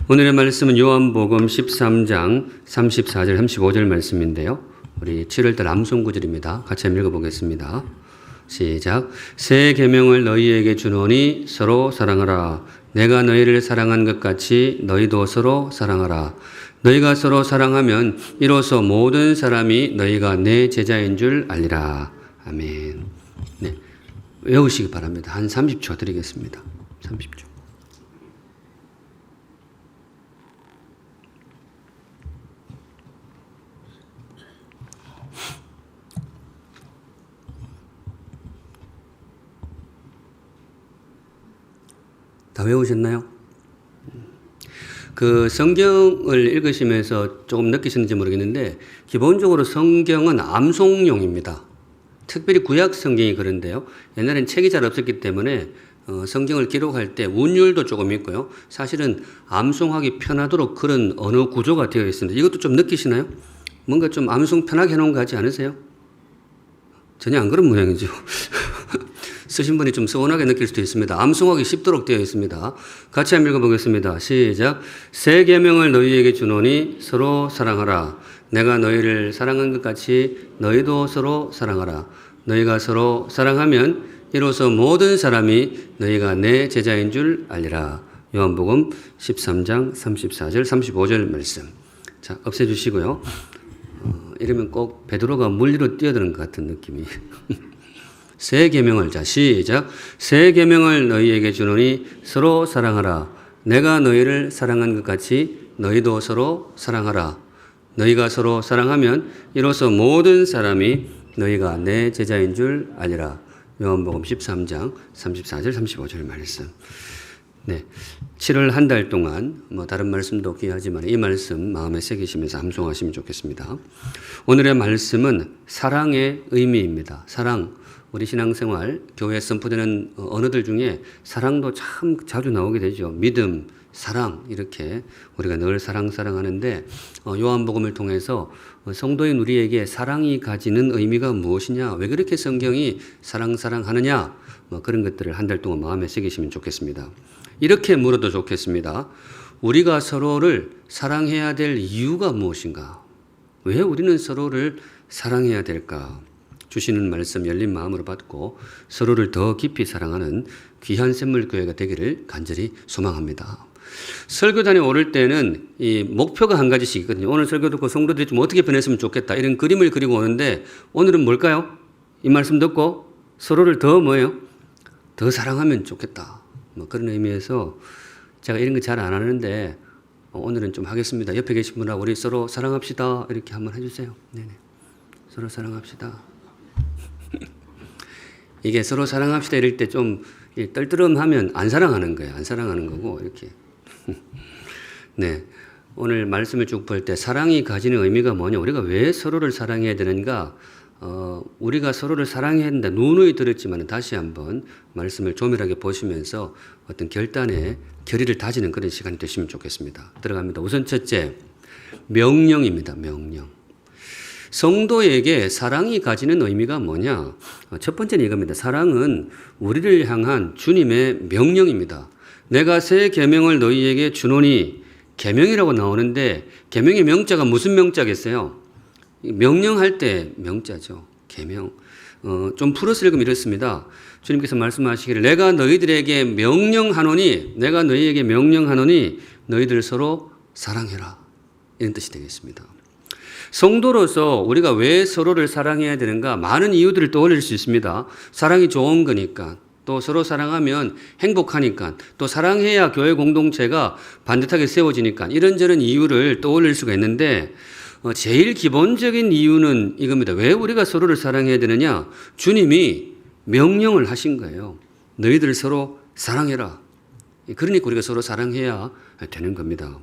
오늘의 말씀은 요한복음 13장 34절 35절 말씀인데요. 우리 7월달 암송 구절입니다. 같이 한번 읽어보겠습니다. 시작. 새 계명을 너희에게 주노니 서로 사랑하라. 내가 너희를 사랑한 것 같이 너희도 서로 사랑하라. 너희가 서로 사랑하면 이로써 모든 사람이 너희가 내 제자인 줄 알리라. 아멘. 네, 외우시기 바랍니다. 한 30초 드리겠습니다. 30초. 다 외우셨나요? 그 성경을 읽으시면서 조금 느끼셨는지 모르겠는데 기본적으로 성경은 암송용입니다. 특별히 구약 성경이 그런데요. 옛날엔 책이 잘 없었기 때문에 성경을 기록할 때 운율도 조금 있고요. 사실은 암송하기 편하도록 그런 언어 구조가 되어 있습니다. 이것도 좀 느끼시나요? 뭔가 좀 암송 편하게 해놓은 거 같지 않으세요? 전혀 안 그런 모양이죠. 쓰신 분이 좀 서운하게 느낄 수도 있습니다. 암송하기 쉽도록 되어 있습니다. 같이 한번 읽어보겠습니다. 시작. 새 계명을 너희에게 주노니 서로 사랑하라. 내가 너희를 사랑한 것 같이 너희도 서로 사랑하라. 너희가 서로 사랑하면 이로써 모든 사람이 너희가 내 제자인 줄 알리라. 요한복음 13장 34절 35절 말씀. 자, 없애주시고요. 이러면 꼭 베드로가 물 위로 뛰어드는 것 같은 느낌이. 새 계명을, 자 시작. 새 계명을 너희에게 주노니 서로 사랑하라. 내가 너희를 사랑한 것 같이 너희도 서로 사랑하라. 너희가 서로 사랑하면 이로써 모든 사람이 너희가 내 제자인 줄 알리라. 요한복음 13장 34절 35절 말씀. 네, 7월 한 달 동안 다른 말씀도 귀하지만 이 말씀 마음에 새기시면서 암송하시면 좋겠습니다. 오늘의 말씀은 사랑의 의미입니다. 사랑. 우리 신앙생활, 교회에 선포되는 언어들 중에 사랑도 참 자주 나오게 되죠. 믿음, 사랑 이렇게 우리가 늘 사랑하는데 요한복음을 통해서 성도인 우리에게 사랑이 가지는 의미가 무엇이냐, 왜 그렇게 성경이 사랑하느냐, 그런 것들을 한 달 동안 마음에 새기시면 좋겠습니다. 이렇게 물어도 좋겠습니다. 우리가 서로를 사랑해야 될 이유가 무엇인가? 왜 우리는 서로를 사랑해야 될까? 주시는 말씀 열린 마음으로 받고 서로를 더 깊이 사랑하는 귀한 샘물교회가 되기를 간절히 소망합니다. 설교단에 오를 때는 이 목표가 한 가지씩 있거든요. 오늘 설교 듣고 성도들이 좀 어떻게 변했으면 좋겠다 이런 그림을 그리고 오는데 오늘은 뭘까요? 이 말씀 듣고 서로를 더 뭐예요? 더 사랑하면 좋겠다. 그런 의미에서 제가 이런 거 잘 안 하는데 오늘은 좀 하겠습니다. 옆에 계신 분하고 우리 서로 사랑합시다 이렇게 한번 해주세요. 네네. 서로 사랑합시다. 이게 서로 사랑합시다 이럴 때 좀 떨떠름하면 안 사랑하는 거예요. 안 사랑하는 거고 이렇게. 네, 오늘 말씀을 쭉 볼 때 사랑이 가지는 의미가 뭐냐, 우리가 왜 서로를 사랑해야 되는가, 우리가 서로를 사랑해야 된다 누누이 들었지만 다시 한번 말씀을 조밀하게 보시면서 어떤 결단의 결의를 다지는 그런 시간이 되시면 좋겠습니다. 들어갑니다. 우선 첫째, 명령입니다. 명령. 성도에게 사랑이 가지는 의미가 뭐냐? 첫 번째는 이겁니다. 사랑은 우리를 향한 주님의 명령입니다. 내가 새 계명을 너희에게 주노니, 계명이라고 나오는데 계명의 명자가 무슨 명자겠어요? 명령할 때 명자죠. 계명. 좀 풀어서 읽으면 이렇습니다. 주님께서 말씀하시기를 내가 너희들에게 명령하노니, 내가 너희에게 명령하노니 너희들 서로 사랑해라. 이런 뜻이 되겠습니다. 성도로서 우리가 왜 서로를 사랑해야 되는가, 많은 이유들을 떠올릴 수 있습니다. 사랑이 좋은 거니까, 또 서로 사랑하면 행복하니까, 또 사랑해야 교회 공동체가 반듯하게 세워지니까, 이런저런 이유를 떠올릴 수가 있는데 제일 기본적인 이유는 이겁니다. 왜 우리가 서로를 사랑해야 되느냐? 주님이 명령을 하신 거예요. 너희들 서로 사랑해라. 그러니까 우리가 서로 사랑해야 되는 겁니다.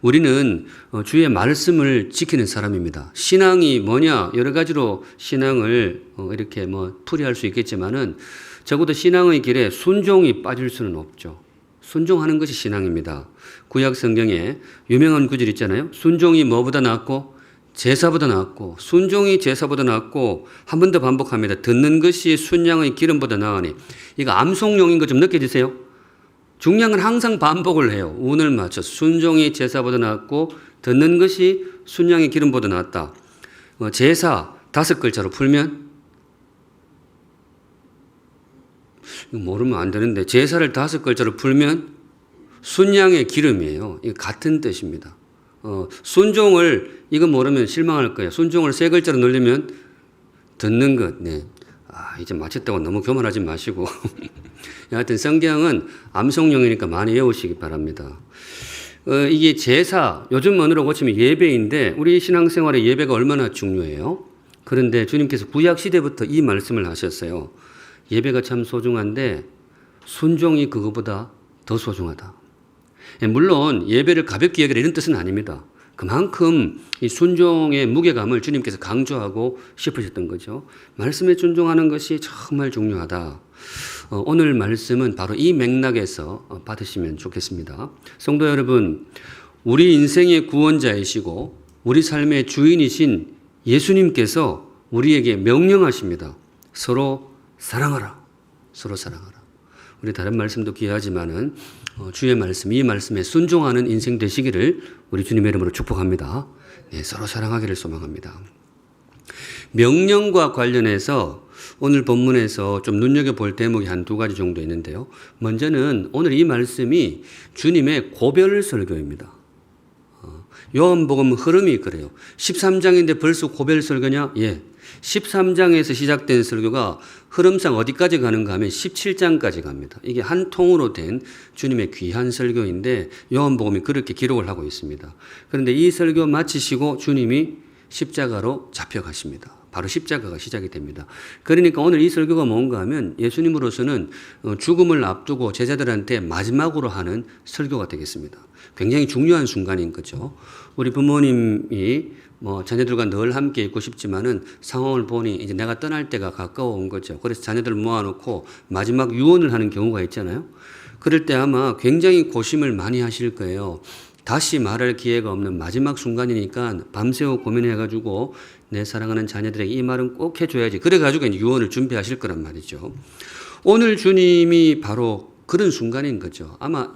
우리는 주의 말씀을 지키는 사람입니다. 신앙이 뭐냐? 여러 가지로 신앙을 이렇게 풀이할 수 있겠지만은 적어도 신앙의 길에 순종이 빠질 수는 없죠. 순종하는 것이 신앙입니다. 구약 성경에 유명한 구절 있잖아요. 순종이 뭐보다 낫고? 제사보다 낫고, 순종이 제사보다 낫고, 한 번 더 반복합니다. 듣는 것이 순양의 기름보다 나으니. 이거 암송용인 거 좀 느껴지세요? 중요한 건 항상 반복을 해요. 운을 맞춰 순종이 제사보다 낫고 듣는 것이 순양의 기름보다 낫다. 제사 5글자로 풀면 이거 모르면 안 되는데 제사를 5글자로 풀면 순양의 기름이에요. 이거 같은 뜻입니다. 순종을 이거 모르면 실망할 거예요. 순종을 3글자로 늘리면 듣는 것. 네. 이제 마쳤다고 너무 교만하지 마시고 여하튼 성경은 암송용이니까 많이 외우시기 바랍니다. 이게 제사, 요즘 언어로 고치면 예배인데 우리 신앙생활에 예배가 얼마나 중요해요. 그런데 주님께서 구약 시대부터 이 말씀을 하셨어요. 예배가 참 소중한데 순종이 그거보다 더 소중하다. 물론 예배를 가볍게 여기라 이런 뜻은 아닙니다. 그만큼 이 순종의 무게감을 주님께서 강조하고 싶으셨던 거죠. 말씀에 순종하는 것이 정말 중요하다. 오늘 말씀은 바로 이 맥락에서 받으시면 좋겠습니다. 성도 여러분, 우리 인생의 구원자이시고 우리 삶의 주인이신 예수님께서 우리에게 명령하십니다. 서로 사랑하라. 서로 사랑하라. 우리 다른 말씀도 귀하지만은 주의 말씀, 이 말씀에 순종하는 인생 되시기를 우리 주님의 이름으로 축복합니다. 네, 서로 사랑하기를 소망합니다. 명령과 관련해서 오늘 본문에서 좀 눈여겨볼 대목이 한 2가지 정도 있는데요. 먼저는 오늘 이 말씀이 주님의 고별 설교입니다. 요한복음 흐름이 그래요. 13장인데 벌써 고별 설교냐? 예. 13장에서 시작된 설교가 흐름상 어디까지 가는가 하면 17장까지 갑니다. 이게 한 통으로 된 주님의 귀한 설교인데 요한복음이 그렇게 기록을 하고 있습니다. 그런데 이 설교 마치시고 주님이 십자가로 잡혀가십니다. 바로 십자가가 시작이 됩니다. 그러니까 오늘 이 설교가 뭔가 하면 예수님으로서는 죽음을 앞두고 제자들한테 마지막으로 하는 설교가 되겠습니다. 굉장히 중요한 순간인 거죠. 우리 부모님이 자녀들과 늘 함께 있고 싶지만은 상황을 보니 이제 내가 떠날 때가 가까워 온 거죠. 그래서 자녀들을 모아놓고 마지막 유언을 하는 경우가 있잖아요. 그럴 때 아마 굉장히 고심을 많이 하실 거예요. 다시 말할 기회가 없는 마지막 순간이니까 밤새워 고민해가지고 내 사랑하는 자녀들에게 이 말은 꼭 해줘야지. 그래가지고 이제 유언을 준비하실 거란 말이죠. 오늘 주님이 바로 그런 순간인 거죠. 아마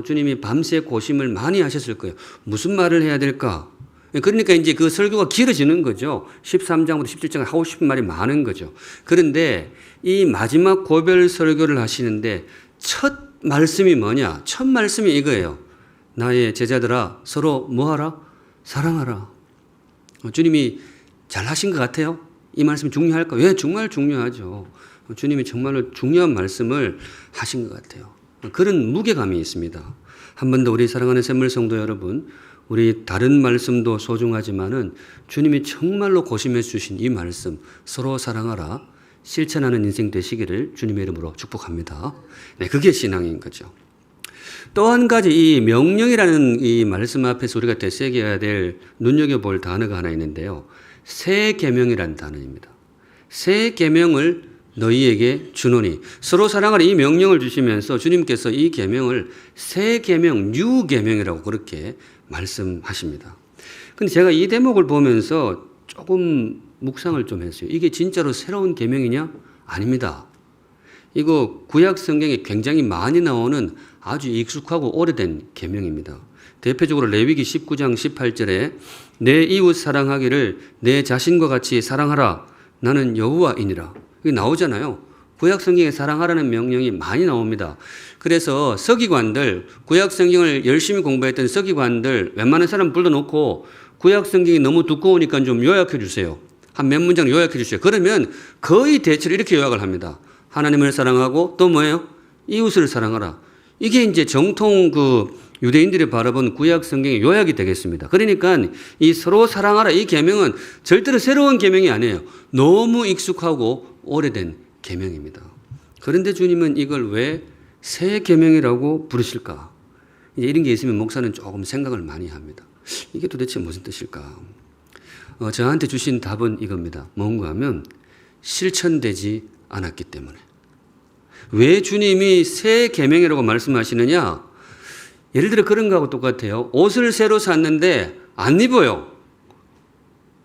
주님이 밤새 고심을 많이 하셨을 거예요. 무슨 말을 해야 될까? 그러니까 이제 그 설교가 길어지는 거죠. 13장부터 17장 하고 싶은 말이 많은 거죠. 그런데 이 마지막 고별 설교를 하시는데 첫 말씀이 뭐냐? 첫 말씀이 이거예요. 나의 제자들아 서로 뭐하라? 사랑하라. 주님이 잘 하신 것 같아요? 이 말씀이 중요할까? 왜? 정말 중요하죠. 주님이 정말로 중요한 말씀을 하신 것 같아요. 그런 무게감이 있습니다. 한 번 더 우리 사랑하는 샘물 성도 여러분, 우리 다른 말씀도 소중하지만은 주님이 정말로 고심해 주신 이 말씀 서로 사랑하라 실천하는 인생 되시기를 주님의 이름으로 축복합니다. 네, 그게 신앙인 거죠. 또 한 가지 이 명령이라는 이 말씀 앞에서 우리가 되새겨야 될 눈여겨볼 단어가 하나 있는데요. 새 계명이라는 단어입니다. 새 계명을 너희에게 주노니 서로 사랑하라 이 명령을 주시면서 주님께서 이 계명을 새 계명, 뉴 계명이라고 그렇게 말씀하십니다. 근데 제가 이 대목을 보면서 조금 묵상을 좀 했어요. 이게 진짜로 새로운 계명이냐? 아닙니다. 이거 구약 성경에 굉장히 많이 나오는 아주 익숙하고 오래된 계명입니다. 대표적으로 레위기 19장 18절에 내 이웃 사랑하기를 내 자신과 같이 사랑하라. 나는 여호와이니라. 이게 나오잖아요. 구약 성경에 사랑하라는 명령이 많이 나옵니다. 그래서 서기관들, 구약 성경을 열심히 공부했던 서기관들 웬만한 사람 불러놓고 구약 성경이 너무 두꺼우니까 좀 요약해 주세요. 한 몇 문장 요약해 주세요. 그러면 거의 대체로 이렇게 요약을 합니다. 하나님을 사랑하고 또 뭐예요? 이웃을 사랑하라. 이게 이제 정통 유대인들이 바라본 구약 성경의 요약이 되겠습니다. 그러니까 이 서로 사랑하라 이 계명은 절대로 새로운 계명이 아니에요. 너무 익숙하고 오래된 계명입니다. 그런데 주님은 이걸 왜 새 계명이라고 부르실까? 이제 이런 게 있으면 목사는 조금 생각을 많이 합니다. 이게 도대체 무슨 뜻일까? 저한테 주신 답은 이겁니다. 뭔가 하면 실천되지 않았기 때문에. 왜 주님이 새 계명이라고 말씀하시느냐? 예를 들어 그런 거하고 똑같아요. 옷을 새로 샀는데 안 입어요.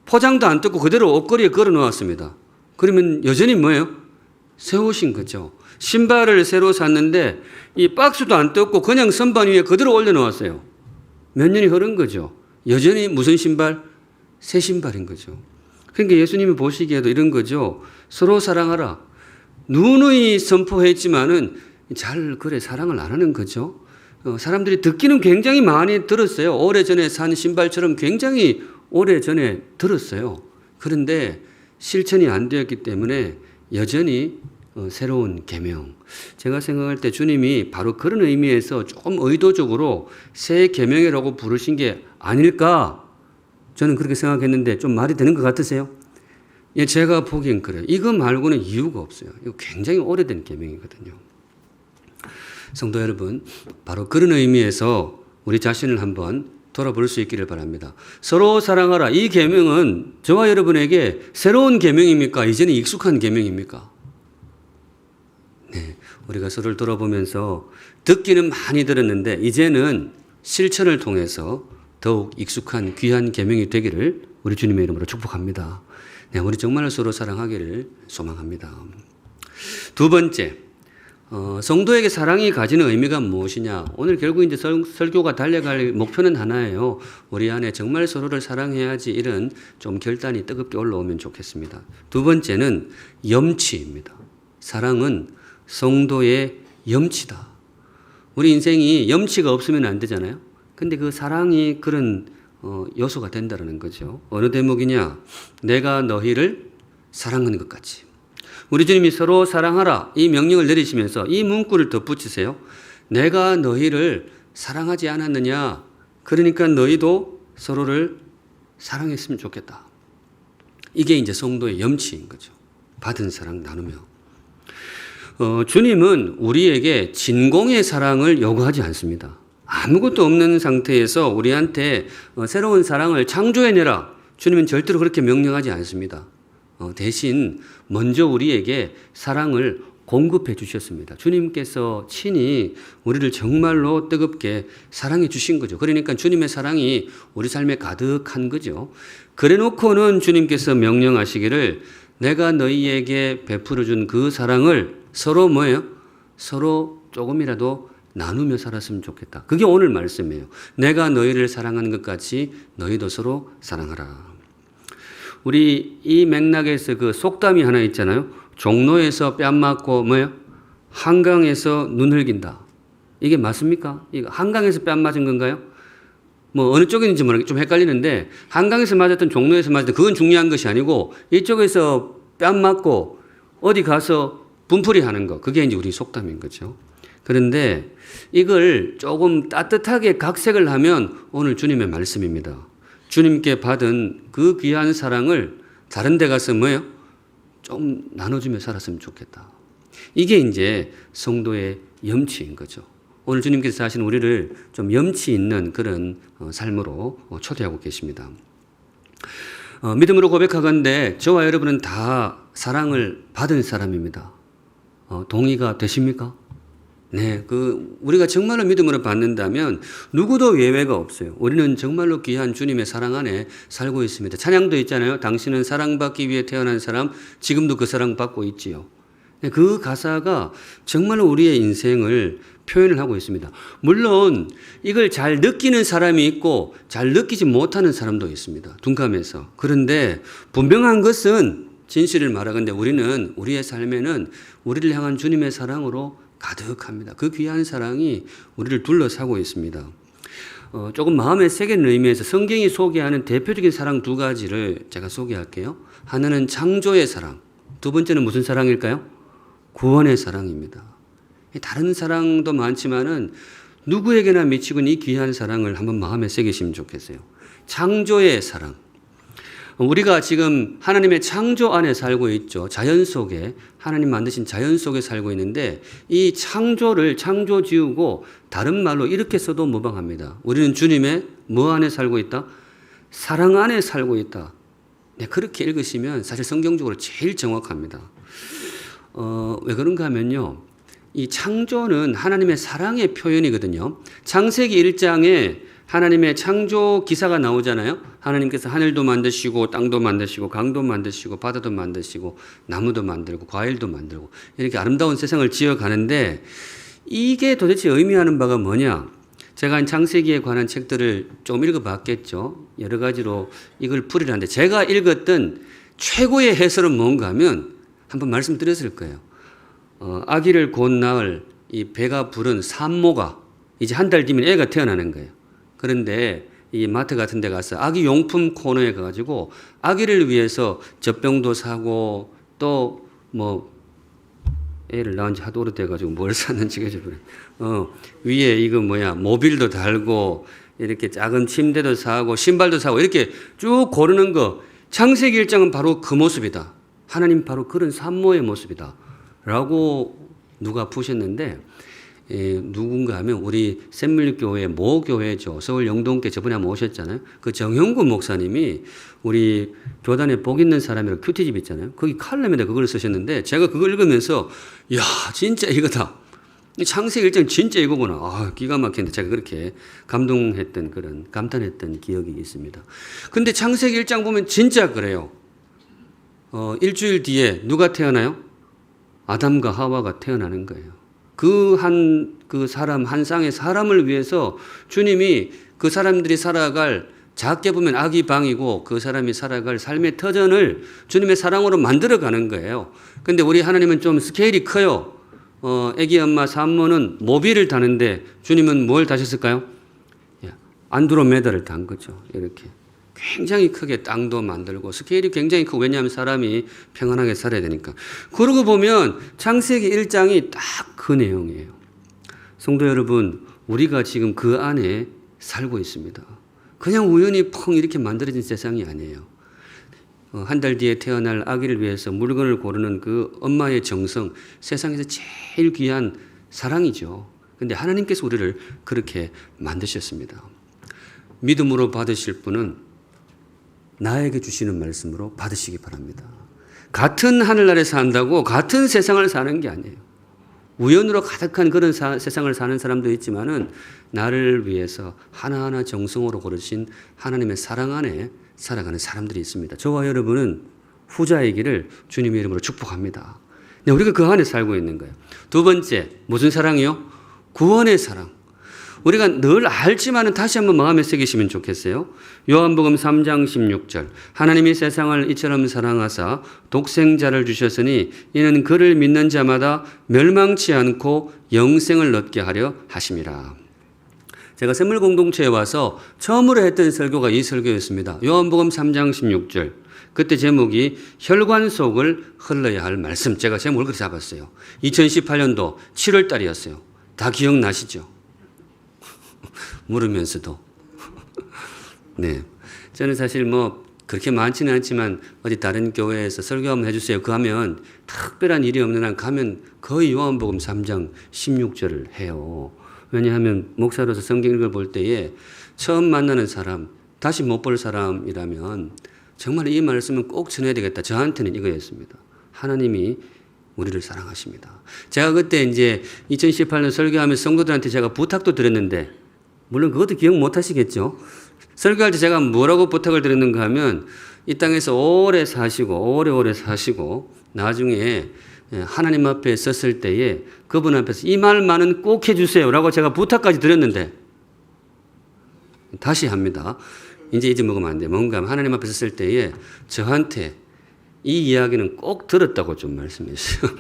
포장도 안 뜯고 그대로 옷걸이에 걸어 놓았습니다. 그러면 여전히 뭐예요? 세우신 거죠. 신발을 새로 샀는데 이 박스도 안 뜯고 그냥 선반 위에 그대로 올려놓았어요. 몇 년이 흐른 거죠. 여전히 무슨 신발? 새 신발인 거죠. 그러니까 예수님이 보시기에도 이런 거죠. 서로 사랑하라. 누누이 선포했지만은 잘 그래 사랑을 안 하는 거죠. 사람들이 듣기는 굉장히 많이 들었어요. 오래전에 산 신발처럼 굉장히 오래전에 들었어요. 그런데 실천이 안 되었기 때문에 여전히 새로운 계명. 제가 생각할 때 주님이 바로 그런 의미에서 조금 의도적으로 새 계명이라고 부르신 게 아닐까 저는 그렇게 생각했는데 좀 말이 되는 것 같으세요? 예, 제가 보기엔 그래요. 이거 말고는 이유가 없어요. 이거 굉장히 오래된 계명이거든요. 성도 여러분, 바로 그런 의미에서 우리 자신을 한번 돌아볼 수 있기를 바랍니다. 서로 사랑하라. 이 계명은 저와 여러분에게 새로운 계명입니까? 이제는 익숙한 계명입니까? 네, 우리가 서로를 돌아보면서 듣기는 많이 들었는데 이제는 실천을 통해서 더욱 익숙한 귀한 계명이 되기를 우리 주님의 이름으로 축복합니다. 네, 우리 정말 서로 사랑하기를 소망합니다. 두 번째, 성도에게 사랑이 가지는 의미가 무엇이냐? 오늘 결국 이제 설교가 달려갈 목표는 하나예요. 우리 안에 정말 서로를 사랑해야지 이런 좀 결단이 뜨겁게 올라오면 좋겠습니다. 두 번째는 염치입니다. 사랑은 성도의 염치다. 우리 인생이 염치가 없으면 안 되잖아요. 근데 그 사랑이 그런 요소가 된다는 거죠. 어느 대목이냐? 내가 너희를 사랑하는 것 같이. 우리 주님이 서로 사랑하라 이 명령을 내리시면서 이 문구를 덧붙이세요. 내가 너희를 사랑하지 않았느냐? 그러니까 너희도 서로를 사랑했으면 좋겠다. 이게 이제 성도의 염치인 거죠. 받은 사랑 나누며. 주님은 우리에게 진공의 사랑을 요구하지 않습니다. 아무것도 없는 상태에서 우리한테 새로운 사랑을 창조해내라. 주님은 절대로 그렇게 명령하지 않습니다. 대신 먼저 우리에게 사랑을 공급해 주셨습니다. 주님께서 친히 우리를 정말로 뜨겁게 사랑해 주신 거죠. 그러니까 주님의 사랑이 우리 삶에 가득한 거죠. 그래 놓고는 주님께서 명령하시기를 내가 너희에게 베풀어 준 그 사랑을 서로 뭐예요? 서로 조금이라도 나누며 살았으면 좋겠다. 그게 오늘 말씀이에요. 내가 너희를 사랑하는 것 같이 너희도 서로 사랑하라. 우리 이 맥락에서 그 속담이 하나 있잖아요. 종로에서 뺨 맞고 뭐예요? 한강에서 눈 흘긴다. 이게 맞습니까? 이거 한강에서 뺨 맞은 건가요? 뭐 어느 쪽인지 모르겠 좀 헷갈리는데 한강에서 맞았든 종로에서 맞았든 그건 중요한 것이 아니고 이쪽에서 뺨 맞고 어디 가서 분풀이 하는 거 그게 이제 우리 속담인 거죠. 그런데 이걸 조금 따뜻하게 각색을 하면 오늘 주님의 말씀입니다. 주님께 받은 그 귀한 사랑을 다른 데 가서 뭐예요? 좀 나눠주며 살았으면 좋겠다. 이게 이제 성도의 염치인 거죠. 오늘 주님께서 하신 우리를 좀 염치 있는 그런 삶으로 초대하고 계십니다. 믿음으로 고백하건대 저와 여러분은 다 사랑을 받은 사람입니다. 동의가 되십니까? 네, 우리가 정말로 믿음으로 받는다면 누구도 예외가 없어요. 우리는 정말로 귀한 주님의 사랑 안에 살고 있습니다. 찬양도 있잖아요. 당신은 사랑받기 위해 태어난 사람, 지금도 그 사랑 받고 있지요. 네, 그 가사가 정말로 우리의 인생을 표현을 하고 있습니다. 물론 이걸 잘 느끼는 사람이 있고 잘 느끼지 못하는 사람도 있습니다. 둔감해서. 그런데 분명한 것은 진실을 말하건대 우리는 우리의 삶에는 우리를 향한 주님의 사랑으로 가득합니다. 그 귀한 사랑이 우리를 둘러싸고 있습니다. 조금 마음에 새기는 의미에서 성경이 소개하는 대표적인 사랑 두 가지를 제가 소개할게요. 하나는 창조의 사랑, 두 번째는 무슨 사랑일까요? 구원의 사랑입니다. 다른 사랑도 많지만은 누구에게나 미치고는 이 귀한 사랑을 한번 마음에 새기시면 좋겠어요. 창조의 사랑. 우리가 지금 하나님의 창조 안에 살고 있죠. 자연 속에, 하나님 만드신 자연 속에 살고 있는데 이 창조를 창조 지우고 다른 말로 이렇게 써도 무방합니다. 우리는 주님의 뭐 안에 살고 있다? 사랑 안에 살고 있다. 네, 그렇게 읽으시면 사실 성경적으로 제일 정확합니다. 왜 그런가 하면요. 이 창조는 하나님의 사랑의 표현이거든요. 창세기 1장에 하나님의 창조 기사가 나오잖아요. 하나님께서 하늘도 만드시고 땅도 만드시고 강도 만드시고 바다도 만드시고 나무도 만들고 과일도 만들고 이렇게 아름다운 세상을 지어가는데 이게 도대체 의미하는 바가 뭐냐? 제가 창세기에 관한 책들을 조금 읽어봤겠죠. 여러 가지로 이걸 풀이하는데 제가 읽었던 최고의 해설은 뭔가 하면 한번 말씀드렸을 거예요. 아기를 곧 낳을 이 배가 부른 산모가 이제 한 달 뒤면 애가 태어나는 거예요. 그런데 이 마트 같은 데 가서 아기 용품 코너에 가가지고 아기를 위해서 젖병도 사고 또 뭐 애를 낳은 지 하도 오래돼가지고 뭘 샀는지 위에 이거 모빌도 달고 이렇게 작은 침대도 사고 신발도 사고 이렇게 쭉 고르는 거 창세기 1장은 바로 그 모습이다. 하나님 바로 그런 산모의 모습이다. 라고 누가 푸셨는데 누군가 하면 우리 샘물교회 모교회죠. 서울 영동교회 저번에 한번 오셨잖아요. 그 정형구 목사님이 우리 교단에 복 있는 사람이라고 큐티집 있잖아요. 거기 칼럼에다 그걸 쓰셨는데 제가 그걸 읽으면서 야 진짜 이거다. 창세기 1장 진짜 이거구나. 아, 기가 막히는데 제가 그렇게 감동했던 그런 감탄했던 기억이 있습니다. 근데 창세기 1장 보면 진짜 그래요. 일주일 뒤에 누가 태어나요? 아담과 하와가 태어나는 거예요. 그 사람, 한 쌍의 사람을 위해서 주님이 그 사람들이 살아갈 작게 보면 아기 방이고 그 사람이 살아갈 삶의 터전을 주님의 사랑으로 만들어 가는 거예요. 근데 우리 하나님은 좀 스케일이 커요. 아기 엄마 산모는 모비를 타는데 주님은 뭘 타셨을까요? 안드로메다를 탄 거죠. 이렇게. 굉장히 크게 땅도 만들고 스케일이 굉장히 크고 왜냐하면 사람이 평안하게 살아야 되니까. 그러고 보면 창세기 1장이 딱 그 내용이에요. 성도 여러분, 우리가 지금 그 안에 살고 있습니다. 그냥 우연히 펑 이렇게 만들어진 세상이 아니에요. 한 달 뒤에 태어날 아기를 위해서 물건을 고르는 그 엄마의 정성, 세상에서 제일 귀한 사랑이죠. 근데 하나님께서 우리를 그렇게 만드셨습니다. 믿음으로 받으실 분은 나에게 주시는 말씀으로 받으시기 바랍니다. 같은 하늘나라에 산다고 같은 세상을 사는 게 아니에요. 우연으로 가득한 그런 세상을 사는 사람도 있지만은 나를 위해서 하나하나 정성으로 고르신 하나님의 사랑 안에 살아가는 사람들이 있습니다. 저와 여러분은 후자이기를 주님의 이름으로 축복합니다. 네, 우리가 그 안에 살고 있는 거예요. 두 번째, 무슨 사랑이요? 구원의 사랑. 우리가 늘 알지만은 다시 한번 마음에 새기시면 좋겠어요. 요한복음 3장 16절. 하나님이 세상을 이처럼 사랑하사 독생자를 주셨으니 이는 그를 믿는 자마다 멸망치 않고 영생을 얻게 하려 하심이라. 제가 샘물 공동체에 와서 처음으로 했던 설교가 이 설교였습니다. 요한복음 3장 16절. 그때 제목이 혈관 속을 흘러야 할 말씀. 제가 제목을 그렇게 잡았어요. 2018년도 7월 달이었어요. 다 기억나시죠? 물으면서도. 네. 저는 사실 그렇게 많지는 않지만 어디 다른 교회에서 설교 한번 해주세요. 그 하면 특별한 일이 없는 한 가면 거의 요한복음 3장 16절을 해요. 왜냐하면 목사로서 성경 읽어볼 때에 처음 만나는 사람, 다시 못 볼 사람이라면 정말 이 말씀은 꼭 전해야 되겠다. 저한테는 이거였습니다. 하나님이 우리를 사랑하십니다. 제가 그때 이제 2018년 설교하면서 성도들한테 제가 부탁도 드렸는데 물론 그것도 기억 못 하시겠죠. 설교할 때 제가 뭐라고 부탁을 드렸는가 하면 이 땅에서 오래 사시고 나중에 하나님 앞에 섰을 때에 그분 앞에서 이 말만은 꼭 해주세요 라고 제가 부탁까지 드렸는데 다시 합니다. 이제 잊어먹으면 안 돼요. 뭔가 하나님 앞에 섰을 때에 저한테 이 이야기는 꼭 들었다고 좀 말씀했어요.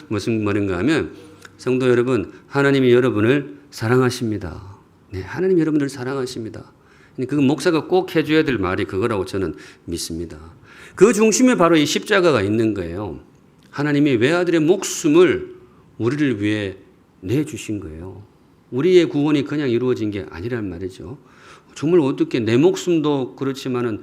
무슨 말인가 하면 성도 여러분, 하나님이 여러분을 사랑하십니다. 네, 하나님 여러분들 사랑하십니다. 그 목사가 꼭 해줘야 될 말이 그거라고 저는 믿습니다. 그 중심에 바로 이 십자가가 있는 거예요. 하나님이 외아들의 목숨을 우리를 위해 내주신 거예요. 우리의 구원이 그냥 이루어진 게 아니란 말이죠. 정말 어떻게 내 목숨도 그렇지만은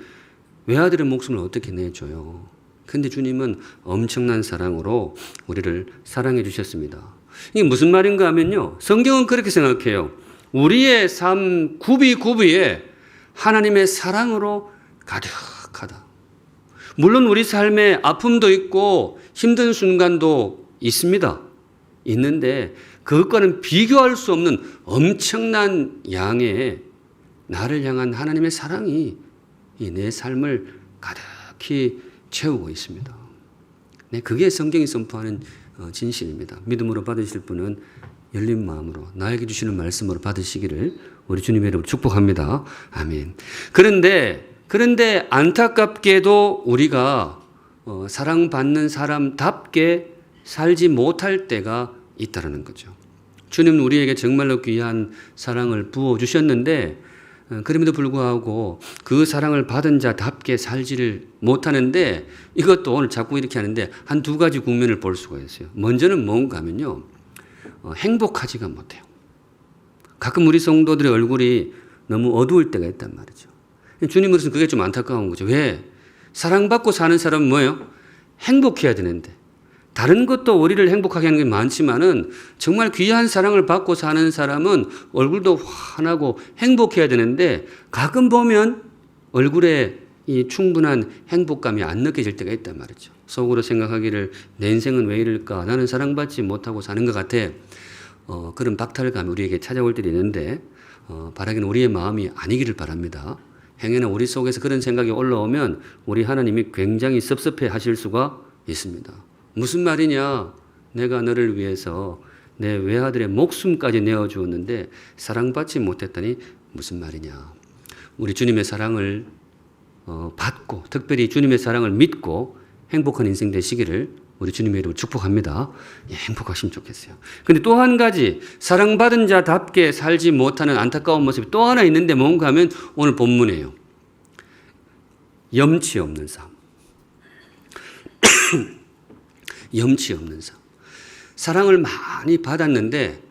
외아들의 목숨을 어떻게 내줘요. 근데 주님은 엄청난 사랑으로 우리를 사랑해 주셨습니다. 이게 무슨 말인가 하면요. 성경은 그렇게 생각해요. 우리의 삶 구비구비에 하나님의 사랑으로 가득하다. 물론 우리 삶에 아픔도 있고 힘든 순간도 있습니다. 있는데 그것과는 비교할 수 없는 엄청난 양의 나를 향한 하나님의 사랑이 이 내 삶을 가득히 채우고 있습니다. 네, 그게 성경이 선포하는 진실입니다. 믿음으로 받으실 분은 열린 마음으로 나에게 주시는 말씀으로 받으시기를 우리 주님의 이름으로 축복합니다. 아멘. 그런데 안타깝게도 우리가 사랑받는 사람답게 살지 못할 때가 있다는 거죠. 주님은 우리에게 정말로 귀한 사랑을 부어주셨는데 그럼에도 불구하고 그 사랑을 받은 자답게 살지를 못하는데 이것도 오늘 자꾸 이렇게 하는데 한 두 가지 국면을 볼 수가 있어요. 먼저는 뭔가 하면요. 행복하지가 못해요. 가끔 우리 성도들의 얼굴이 너무 어두울 때가 있단 말이죠. 주님으로서는 그게 좀 안타까운 거죠. 왜? 사랑받고 사는 사람은 뭐예요? 행복해야 되는데. 다른 것도 우리를 행복하게 하는 게 많지만은 정말 귀한 사랑을 받고 사는 사람은 얼굴도 환하고 행복해야 되는데 가끔 보면 얼굴에 이 충분한 행복감이 안 느껴질 때가 있단 말이죠. 속으로 생각하기를 내 인생은 왜 이럴까? 나는 사랑받지 못하고 사는 것 같아. 그런 박탈감이 우리에게 찾아올 때도 있는데 바라기는 우리의 마음이 아니기를 바랍니다. 행여나 우리 속에서 그런 생각이 올라오면 우리 하나님이 굉장히 섭섭해 하실 수가 있습니다. 무슨 말이냐? 내가 너를 위해서 내 외아들의 목숨까지 내어주었는데 사랑받지 못했다니 무슨 말이냐? 우리 주님의 사랑을 받고 특별히 주님의 사랑을 믿고 행복한 인생 되시기를 우리 주님의 이름으로 축복합니다. 예, 행복하시면 좋겠어요. 근데 또 한 가지 사랑받은 자답게 살지 못하는 안타까운 모습이 또 하나 있는데 뭔가 하면 오늘 본문이에요. 염치 없는 삶. 염치 없는 삶. 사랑을 많이 받았는데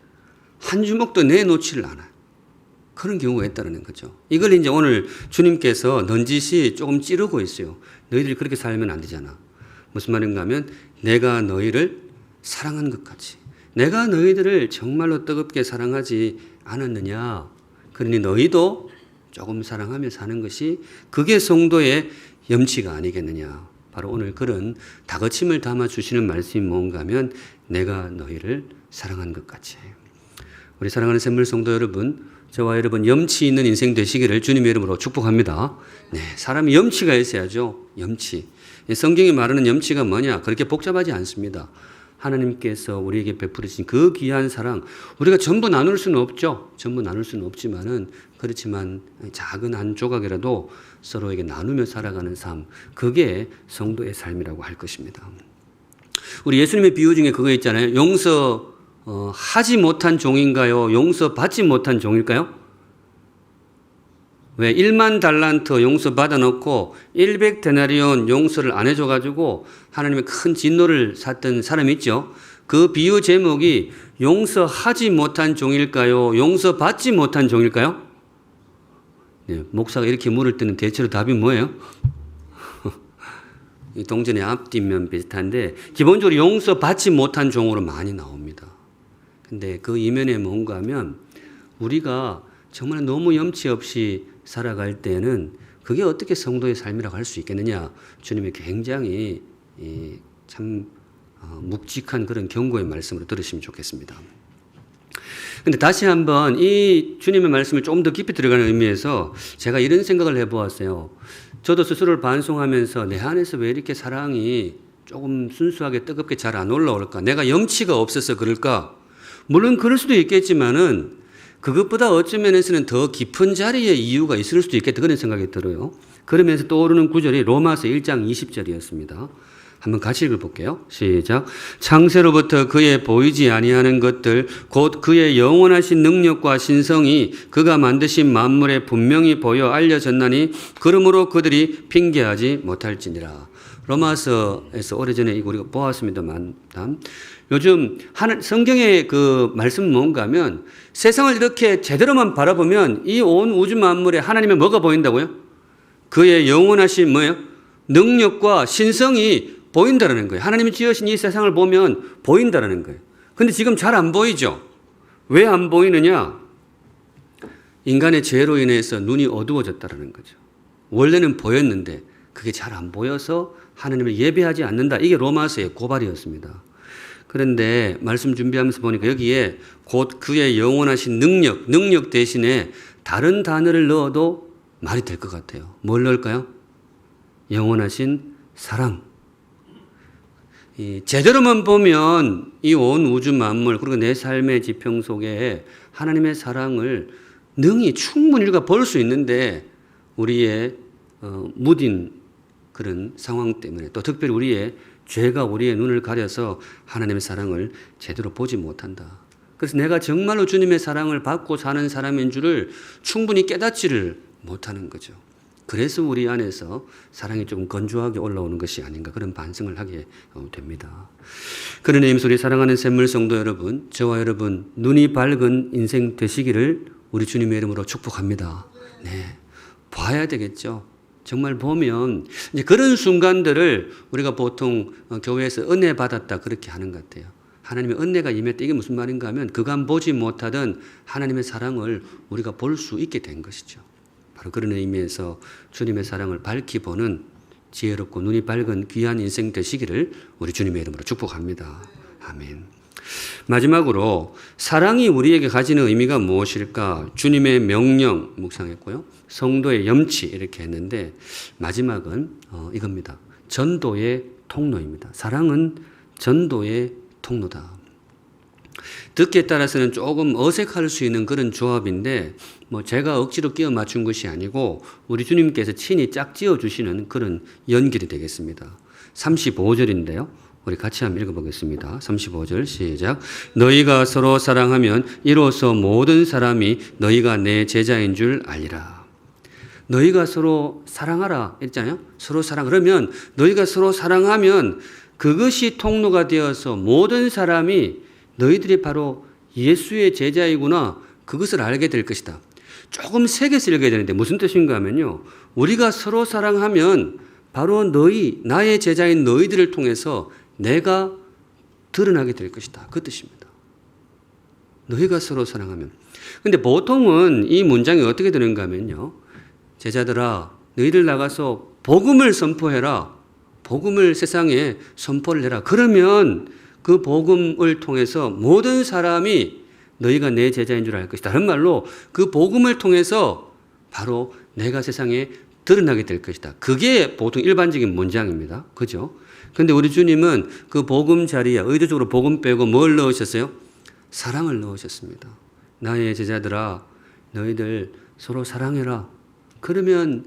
한 주먹도 내놓지를 않아요. 그런 경우가 있다는 거죠. 이걸 이제 오늘 주님께서 넌지시 조금 찌르고 있어요. 너희들이 그렇게 살면 안 되잖아. 무슨 말인가 하면 내가 너희를 사랑한 것 같이. 내가 너희들을 정말로 뜨겁게 사랑하지 않았느냐. 그러니 너희도 조금 사랑하며 사는 것이 그게 성도의 염치가 아니겠느냐. 바로 오늘 그런 다그침을 담아 주시는 말씀이 뭔가 하면 내가 너희를 사랑한 것 같이. 우리 사랑하는 샘물 성도 여러분, 저와 여러분 염치 있는 인생 되시기를 주님의 이름으로 축복합니다. 네, 사람이 염치가 있어야죠. 염치. 성경이 말하는 염치가 뭐냐? 그렇게 복잡하지 않습니다. 하나님께서 우리에게 베풀으신 그 귀한 사랑, 우리가 전부 나눌 수는 없죠. 전부 나눌 수는 없지만은 그렇지만 작은 한 조각이라도 서로에게 나누며 살아가는 삶, 그게 성도의 삶이라고 할 것입니다. 우리 예수님의 비유 중에 그거 있잖아요. 하지 못한 종인가요? 용서받지 못한 종일까요? 왜 1만 달란트 용서 받아놓고 100데나리온 용서를 안 해줘가지고 하나님의 큰 진노를 샀던 사람이 있죠. 그 비유 제목이 용서하지 못한 종일까요? 용서받지 못한 종일까요? 네, 목사가 이렇게 물을 때는 대체로 답이 뭐예요? 동전의 앞뒷면 비슷한데 기본적으로 용서받지 못한 종으로 많이 나옵니다. 근데 그 이면에 뭔가 하면 우리가 정말 너무 염치 없이 살아갈 때는 그게 어떻게 성도의 삶이라고 할 수 있겠느냐. 주님이 굉장히 참 묵직한 그런 경고의 말씀으로 들으시면 좋겠습니다. 근데 다시 한번 이 주님의 말씀을 조금 더 깊이 들어가는 의미에서 제가 이런 생각을 해보았어요. 저도 스스로를 반성하면서 내 안에서 왜 이렇게 사랑이 조금 순수하게 뜨겁게 잘 안 올라올까? 내가 염치가 없어서 그럴까? 물론 그럴 수도 있겠지만은 그것보다 어떤 면에서는 더 깊은 자리에 이유가 있을 수도 있겠다. 그런 생각이 들어요. 그러면서 떠오르는 구절이 로마서 1장 20절이었습니다. 한번 같이 읽어볼게요. 시작. 창세로부터 그의 보이지 아니하는 것들 곧 그의 영원하신 능력과 신성이 그가 만드신 만물에 분명히 보여 알려졌나니 그러므로 그들이 핑계하지 못할지니라. 로마서에서 오래전에 이거 우리가 보았습니다만 요즘 성경의 그 말씀은 뭔가 하면 세상을 이렇게 제대로만 바라보면 이 온 우주 만물에 하나님의 뭐가 보인다고요? 그의 영원하신 뭐예요? 능력과 신성이 보인다라는 거예요. 하나님이 지으신 이 세상을 보면 보인다라는 거예요. 근데 지금 잘 안 보이죠? 왜 안 보이느냐? 인간의 죄로 인해서 눈이 어두워졌다라는 거죠. 원래는 보였는데 그게 잘 안 보여서 하나님을 예배하지 않는다. 이게 로마서의 고발이었습니다. 그런데 말씀 준비하면서 보니까 여기에 곧 그의 영원하신 능력 대신에 다른 단어를 넣어도 말이 될 것 같아요. 뭘 넣을까요? 영원하신 사랑. 제대로만 보면 이 온 우주 만물 그리고 내 삶의 지평 속에 하나님의 사랑을 능히 충분히 우리가 볼 수 있는데 우리의 무딘 그런 상황 때문에 또 특별히 우리의 죄가 우리의 눈을 가려서 하나님의 사랑을 제대로 보지 못한다. 그래서 내가 정말로 주님의 사랑을 받고 사는 사람인 줄을 충분히 깨닫지를 못하는 거죠. 그래서 우리 안에서 사랑이 조금 건조하게 올라오는 것이 아닌가 그런 반성을 하게 됩니다. 그런 의미에서 우리 사랑하는 샘물 성도 여러분, 저와 여러분 눈이 밝은 인생 되시기를 우리 주님의 이름으로 축복합니다. 네, 봐야 되겠죠. 정말 보면 이제 그런 순간들을 우리가 보통 교회에서 은혜 받았다 그렇게 하는 것 같아요. 하나님의 은혜가 임했다. 이게 무슨 말인가 하면 그간 보지 못하던 하나님의 사랑을 우리가 볼 수 있게 된 것이죠. 바로 그런 의미에서 주님의 사랑을 밝히 보는 지혜롭고 눈이 밝은 귀한 인생 되시기를 우리 주님의 이름으로 축복합니다. 아멘. 마지막으로 사랑이 우리에게 가지는 의미가 무엇일까? 주님의 명령 묵상했고요. 성도의 염치 이렇게 했는데 마지막은 이겁니다. 전도의 통로입니다. 사랑은 전도의 통로다. 듣기에 따라서는 조금 어색할 수 있는 그런 조합인데 제가 억지로 끼워 맞춘 것이 아니고 우리 주님께서 친히 짝지어 주시는 그런 연결이 되겠습니다. 35절인데요. 우리 같이 한번 읽어보겠습니다. 35절 시작. 너희가 서로 사랑하면 이로써 모든 사람이 너희가 내 제자인 줄 알리라. 너희가 서로 사랑하라 했잖아요. 서로 사랑. 그러면 너희가 서로 사랑하면 그것이 통로가 되어서 모든 사람이 너희들이 바로 예수의 제자이구나 그것을 알게 될 것이다. 조금 세게서 읽어야 되는데 무슨 뜻인가 하면요. 우리가 서로 사랑하면 바로 나의 제자인 너희들을 통해서 내가 드러나게 될 것이다. 그 뜻입니다. 너희가 서로 사랑하면. 근데 보통은 이 문장이 어떻게 되는가 하면요. 제자들아, 너희들 나가서 복음을 선포해라. 복음을 세상에 선포를 해라. 그러면 그 복음을 통해서 모든 사람이 너희가 내 제자인 줄 알 것이다. 다른 말로 그 복음을 통해서 바로 내가 세상에 드러나게 될 것이다. 그게 보통 일반적인 문장입니다. 그죠? 근데 우리 주님은 그 복음 자리에 의도적으로 복음 빼고 뭘 넣으셨어요? 사랑을 넣으셨습니다. 나의 제자들아, 너희들 서로 사랑해라. 그러면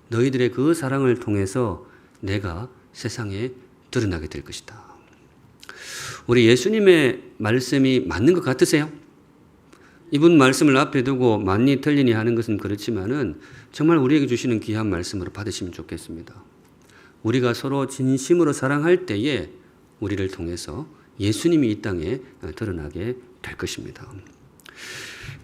너희들의 그 사랑을 통해서 내가 세상에 드러나게 될 것이다. 우리 예수님의 말씀이 맞는 것 같으세요? 이분 말씀을 앞에 두고 맞니 틀리니 하는 것은 그렇지만은 정말 우리에게 주시는 귀한 말씀으로 받으시면 좋겠습니다. 우리가 서로 진심으로 사랑할 때에 우리를 통해서 예수님이 이 땅에 드러나게 될 것입니다.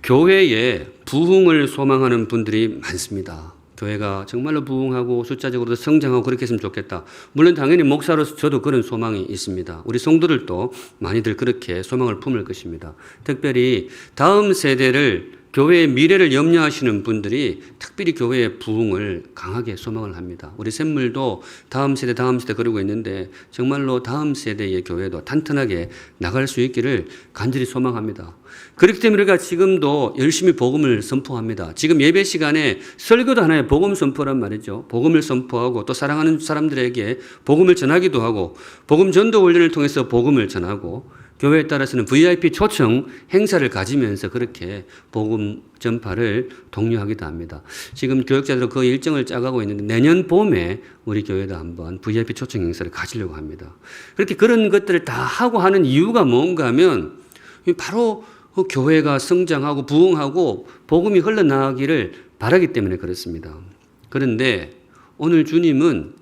교회에 부흥을 소망하는 분들이 많습니다. 교회가 정말로 부흥하고 숫자적으로도 성장하고 그렇게 했으면 좋겠다. 물론 당연히 목사로서 저도 그런 소망이 있습니다. 우리 성도들도 많이들 그렇게 소망을 품을 것입니다. 특별히 다음 세대를 교회의 미래를 염려하시는 분들이 특별히 교회의 부흥을 강하게 소망을 합니다. 우리 샘물도 다음 세대 그러고 있는데 정말로 다음 세대의 교회도 탄탄하게 나갈 수 있기를 간절히 소망합니다. 그렇기 때문에 우리가 지금도 열심히 복음을 선포합니다. 지금 예배 시간에 설교도 하나의 복음 선포란 말이죠. 복음을 선포하고 또 사랑하는 사람들에게 복음을 전하기도 하고 복음 전도 훈련을 통해서 복음을 전하고 교회에 따라서는 VIP 초청 행사를 가지면서 그렇게 복음 전파를 독려하기도 합니다. 지금 교역자들은 그 일정을 짜가고 있는데 내년 봄에 우리 교회도 한번 VIP 초청 행사를 가지려고 합니다. 그렇게 그런 것들을 다 하고 하는 이유가 뭔가 하면 바로 교회가 성장하고 부흥하고 복음이 흘러나가기를 바라기 때문에 그렇습니다. 그런데 오늘 주님은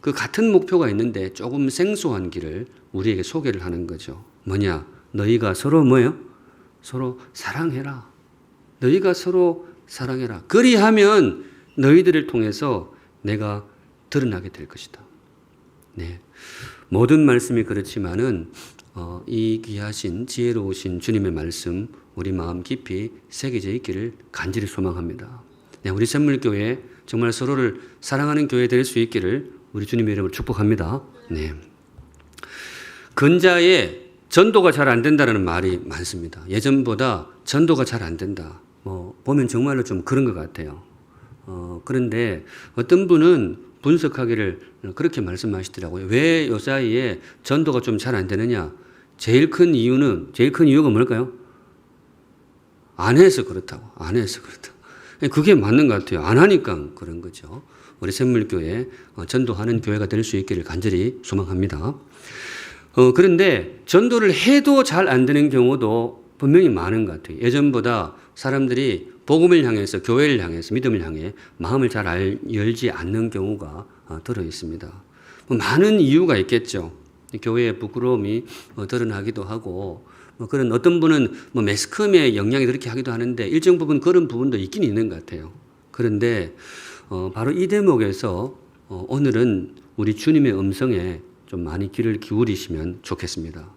그 같은 목표가 있는데 조금 생소한 길을 우리에게 소개를 하는 거죠. 뭐냐? 너희가 서로 뭐예요? 서로 사랑해라. 너희가 서로 사랑해라. 그리하면 너희들을 통해서 내가 드러나게 될 것이다. 네. 모든 말씀이 그렇지만은 이 귀하신 지혜로우신 주님의 말씀 우리 마음 깊이 새겨져 있기를 간절히 소망합니다. 네, 우리 샘물교회 정말 서로를 사랑하는 교회 될 수 있기를 우리 주님의 이름으로 축복합니다. 네. 근자에 전도가 잘 안 된다는 말이 많습니다. 예전보다 전도가 잘 안 된다. 보면 정말로 좀 그런 것 같아요. 그런데 어떤 분은 분석하기를 그렇게 말씀하시더라고요. 왜 요 사이에 전도가 좀 잘 안 되느냐? 제일 큰 이유가 뭘까요? 안 해서 그렇다고. 안 해서 그렇다고. 그게 맞는 것 같아요. 안 하니까 그런 거죠. 우리 샘물교회 전도하는 교회가 될 수 있기를 간절히 소망합니다. 그런데 전도를 해도 잘 안 되는 경우도 분명히 많은 것 같아요. 예전보다 사람들이 복음을 향해서, 교회를 향해서, 믿음을 향해 마음을 잘 열지 않는 경우가 들어 있습니다. 많은 이유가 있겠죠. 교회의 부끄러움이 드러나기도 하고, 그런 어떤 분은 매스컴의 영향이 그렇게 하기도 하는데 일정 부분 그런 부분도 있긴 있는 것 같아요. 그런데 바로 이 대목에서 오늘은 우리 주님의 음성에 좀 많이 귀를 기울이시면 좋겠습니다.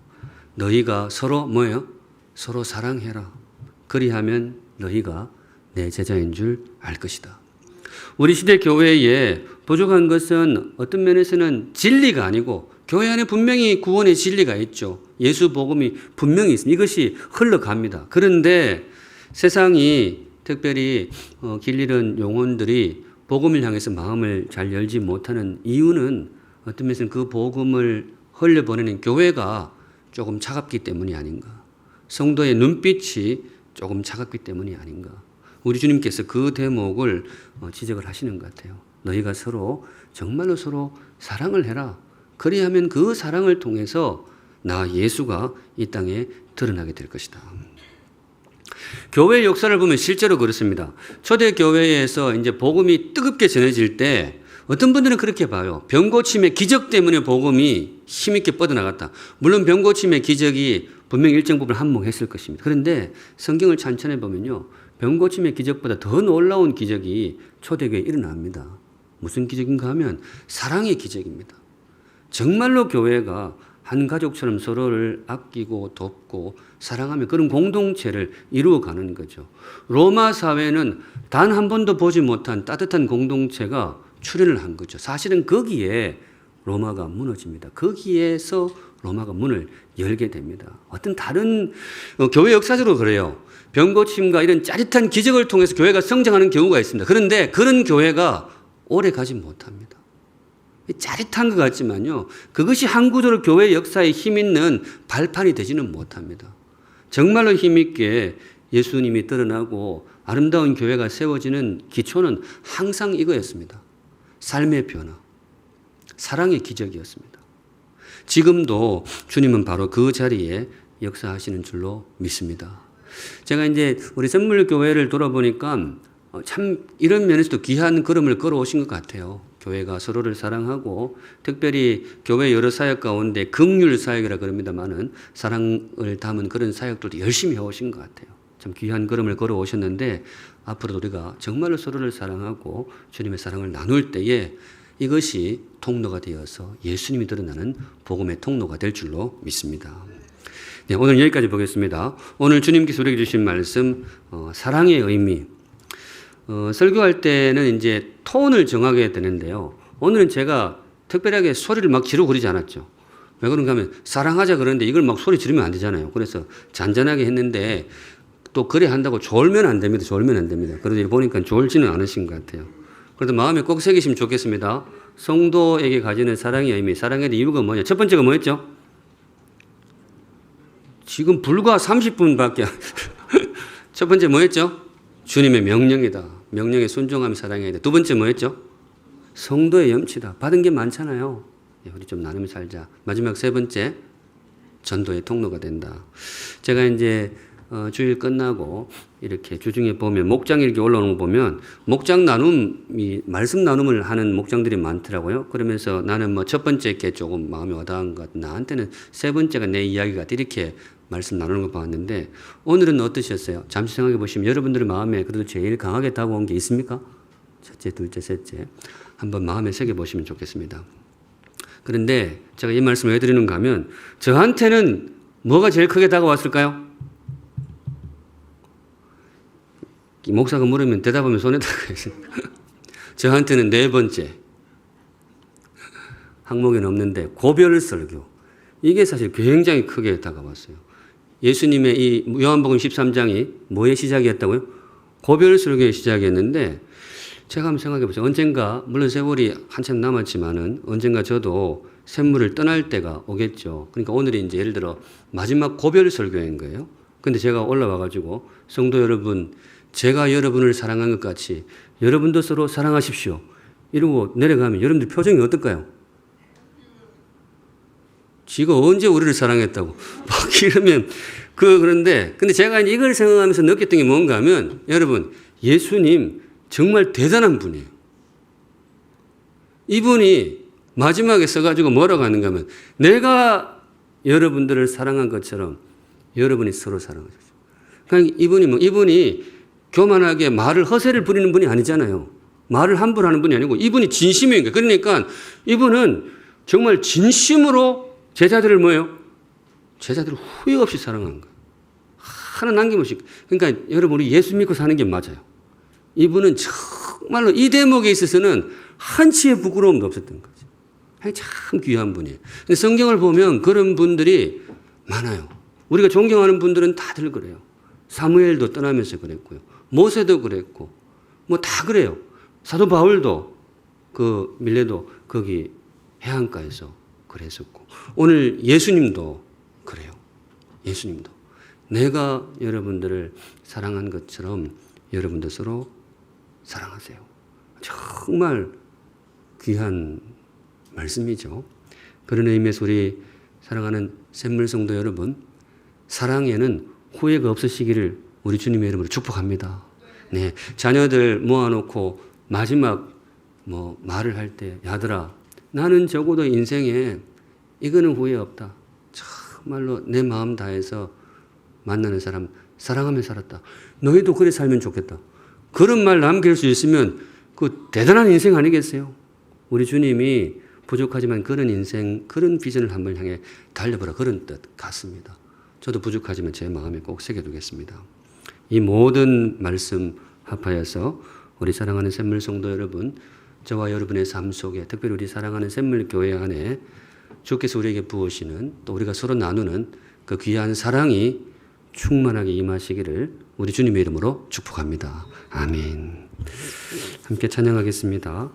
너희가 서로 뭐예요? 서로 사랑해라. 그리하면 너희가 내 제자인 줄 알 것이다. 우리 시대 교회에 부족한 것은 어떤 면에서는 진리가 아니고 교회 안에 분명히 구원의 진리가 있죠. 예수 복음이 분명히 있습니다. 이것이 흘러갑니다. 그런데 세상이 특별히 길 잃은 영혼들이 복음을 향해서 마음을 잘 열지 못하는 이유는 어떤 면에서는 그 복음을 흘려보내는 교회가 조금 차갑기 때문이 아닌가. 성도의 눈빛이 조금 차갑기 때문이 아닌가. 우리 주님께서 그 대목을 지적을 하시는 것 같아요. 너희가 서로 정말로 서로 사랑을 해라. 그리하면 그 사랑을 통해서 나 예수가 이 땅에 드러나게 될 것이다. 교회의 역사를 보면 실제로 그렇습니다. 초대 교회에서 이제 복음이 뜨겁게 전해질 때 어떤 분들은 그렇게 봐요. 병고침의 기적 때문에 복음이 힘있게 뻗어나갔다. 물론 병고침의 기적이 분명히 일정 부분 한몫했을 것입니다. 그런데 성경을 찬찬해 보면요. 병고침의 기적보다 더 놀라운 기적이 초대교회에 일어납니다. 무슨 기적인가 하면 사랑의 기적입니다. 정말로 교회가 한 가족처럼 서로를 아끼고 돕고 사랑하며 그런 공동체를 이루어가는 거죠. 로마 사회는 단 한 번도 보지 못한 따뜻한 공동체가 출현을 한 거죠. 사실은 거기에 로마가 무너집니다. 거기에서 로마가 문을 열게 됩니다. 어떤 다른 교회 역사적으로 그래요. 병고침과 이런 짜릿한 기적을 통해서 교회가 성장하는 경우가 있습니다. 그런데 그런 교회가 오래 가지 못합니다. 짜릿한 것 같지만요. 그것이 항구적으로 교회 역사에 힘 있는 발판이 되지는 못합니다. 정말로 힘있게 예수님이 드러나고 아름다운 교회가 세워지는 기초는 항상 이거였습니다. 삶의 변화, 사랑의 기적이었습니다. 지금도 주님은 바로 그 자리에 역사하시는 줄로 믿습니다. 제가 이제 우리 샘물교회를 돌아보니까 참 이런 면에서도 귀한 걸음을 걸어오신 것 같아요. 교회가 서로를 사랑하고 특별히 교회 여러 사역 가운데 긍휼 사역이라 그럽니다마는 사랑을 담은 그런 사역들도 열심히 해오신 것 같아요. 참 귀한 걸음을 걸어오셨는데 앞으로도 우리가 정말로 서로를 사랑하고 주님의 사랑을 나눌 때에 이것이 통로가 되어서 예수님이 드러나는 복음의 통로가 될 줄로 믿습니다. 네, 오늘 여기까지 보겠습니다. 오늘 주님께서 우리에게 주신 말씀 사랑의 의미. 설교할 때는 이제 톤을 정하게 되는데요. 오늘은 제가 특별하게 소리를 막 지르고 그러지 않았죠. 왜 그런가 하면 사랑하자 그러는데 이걸 막 소리 지르면 안 되잖아요. 그래서 잔잔하게 했는데 또 그래 한다고 졸면 안 됩니다. 졸면 안 됩니다. 그런데 보니까 졸지는 않으신 것 같아요. 그래도 마음에 꼭 새기시면 좋겠습니다. 성도에게 가지는 사랑의 의미, 사랑의 이유가 뭐냐. 첫 번째가 뭐였죠? 지금 불과 30분밖에 첫 번째 뭐였죠? 주님의 명령이다. 명령에 순종하며 사랑해야 돼. 두 번째 뭐였죠? 성도의 염치다. 받은 게 많잖아요. 우리 좀 나누며 살자. 마지막 세 번째, 전도의 통로가 된다. 제가 이제 주일 끝나고 이렇게 주중에 보면 목장 이렇게 올라오는 거 보면 목장 나눔이 말씀 나눔을 하는 목장들이 많더라고요. 그러면서 나는 뭐 첫 번째 게 조금 마음에 와닿은 것 같아. 나한테는 세 번째가 내 이야기 같아. 이렇게 말씀 나누는 거 봤는데 오늘은 어떠셨어요? 잠시 생각해 보시면 여러분들의 마음에 그래도 제일 강하게 다가온 게 있습니까? 첫째, 둘째, 셋째. 한번 마음에 새겨 보시면 좋겠습니다. 그런데 제가 이 말씀을 왜 드리는가 하면 저한테는 뭐가 제일 크게 다가왔을까요? 이 목사가 물으면 대답하면 손에다가 있습니다. 저한테는 네 번째. 항목에는 없는데 고별 설교. 이게 사실 굉장히 크게 다가왔어요. 예수님의 이 요한복음 13장이 뭐의 시작이었다고요? 고별 설교의 시작이었는데 제가 한번 생각해 보세요. 언젠가 물론 세월이 한참 남았지만은 언젠가 저도 샘물을 떠날 때가 오겠죠. 그러니까 오늘이 이제 예를 들어 마지막 고별 설교인 거예요. 근데 제가 올라와 가지고 성도 여러분, 제가 여러분을 사랑한 것 같이 여러분도 서로 사랑하십시오. 이러고 내려가면 여러분들 표정이 어떨까요? 지가 언제 우리를 사랑했다고 막 이러면 그런데 근데 제가 이걸 생각하면서 느꼈던 게 뭔가 하면 여러분, 예수님 정말 대단한 분이에요. 이분이 마지막에 써가지고 뭐라고 하는가 하면 내가 여러분들을 사랑한 것처럼 여러분이 서로 사랑하십시오. 그러니까 이분이 교만하게 말을 허세를 부리는 분이 아니잖아요. 말을 함부로 하는 분이 아니고 이분이 진심인 거예요. 그러니까 이분은 정말 진심으로 제자들을 뭐예요? 제자들을 후회 없이 사랑하는 거예요. 하나 남김없이. 그러니까 여러분, 우리 예수 믿고 사는 게 맞아요. 이분은 정말로 이 대목에 있어서는 한치의 부끄러움도 없었던 거죠. 참 귀한 분이에요. 근데 성경을 보면 그런 분들이 많아요. 우리가 존경하는 분들은 다들 그래요. 사무엘도 떠나면서 그랬고요. 모세도 그랬고, 뭐 다 그래요. 사도 바울도 그 밀레도 거기 해안가에서 그랬었고, 오늘 예수님도 그래요. 예수님도 내가 여러분들을 사랑한 것처럼 여러분도 서로 사랑하세요. 정말 귀한 말씀이죠. 그런 의미에서 우리 사랑하는 샘물성도 여러분, 사랑에는 후회가 없으시기를 우리 주님의 이름으로 축복합니다. 네, 자녀들 모아놓고 마지막 말을 할 때, 야들아, 나는 적어도 인생에 이거는 후회 없다. 정말로 내 마음 다해서 만나는 사람 사랑하며 살았다. 너희도 그래 살면 좋겠다. 그런 말 남길 수 있으면 그 대단한 인생 아니겠어요? 우리 주님이 부족하지만 그런 인생, 그런 비전을 한번 향해 달려보라, 그런 뜻 같습니다. 저도 부족하지만 제 마음에 꼭 새겨두겠습니다. 이 모든 말씀 합하여서 우리 사랑하는 샘물 성도 여러분, 저와 여러분의 삶 속에, 특별히 우리 사랑하는 샘물 교회 안에 주께서 우리에게 부으시는, 또 우리가 서로 나누는 그 귀한 사랑이 충만하게 임하시기를 우리 주님의 이름으로 축복합니다. 아멘. 함께 찬양하겠습니다.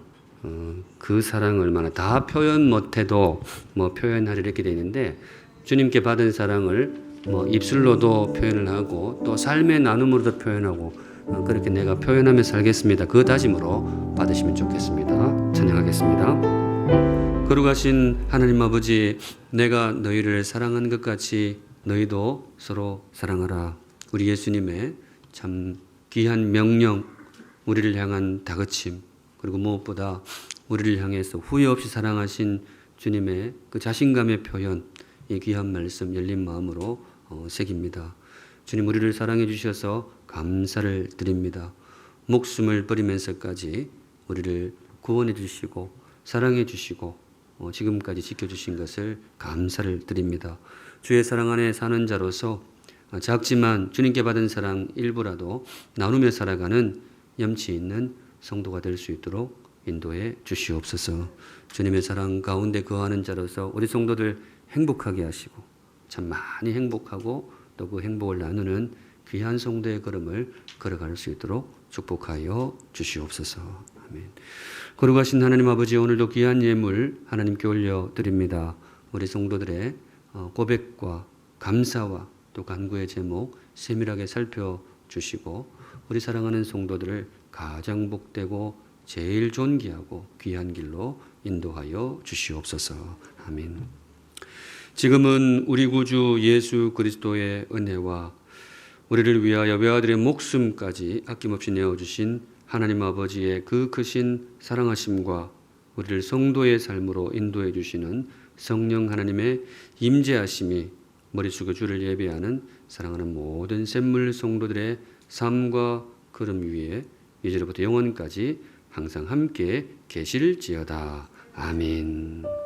그 사랑을 얼마나 다 표현 못해도 표현하리라 이렇게 되어 있는데, 주님께 받은 사랑을 입술로도 표현을 하고 또 삶의 나눔으로도 표현하고 그렇게 내가 표현하며 살겠습니다. 그 다짐으로 받으시면 좋겠습니다. 찬양하겠습니다. 거룩하신 하나님 아버지, 내가 너희를 사랑한 것 같이 너희도 서로 사랑하라. 우리 예수님의 참 귀한 명령, 우리를 향한 다그침, 그리고 무엇보다 우리를 향해서 후회 없이 사랑하신 주님의 그 자신감의 표현, 이 귀한 말씀 열린 마음으로 새깁니다. 주님, 우리를 사랑해 주셔서 감사를 드립니다. 목숨을 버리면서까지 우리를 구원해 주시고 사랑해 주시고 지금까지 지켜주신 것을 감사를 드립니다. 주의 사랑 안에 사는 자로서 작지만 주님께 받은 사랑 일부라도 나누며 살아가는 염치 있는 성도가 될 수 있도록 인도해 주시옵소서. 주님의 사랑 가운데 거하는 자로서 우리 성도들 행복하게 하시고 참 많이 행복하고 또 그 행복을 나누는 귀한 성도의 걸음을 걸어갈 수 있도록 축복하여 주시옵소서. 아멘. 거룩하신 하나님 아버지, 오늘도 귀한 예물 하나님께 올려드립니다. 우리 성도들의 고백과 감사와 또 간구의 제목 세밀하게 살펴주시고 우리 사랑하는 성도들을 가장 복되고 제일 존귀하고 귀한 길로 인도하여 주시옵소서. 아멘. 지금은 우리 구주 예수 그리스도의 은혜와 우리를 위하여 외아들의 목숨까지 아낌없이 내어주신 하나님 아버지의 그 크신 사랑하심과 우리를 성도의 삶으로 인도해 주시는 성령 하나님의 임재하심이 머리 숙여 주를 예배하는 사랑하는 모든 샘물 성도들의 삶과 걸음 위에 이제로부터 영원까지 항상 함께 계실지어다. 아멘.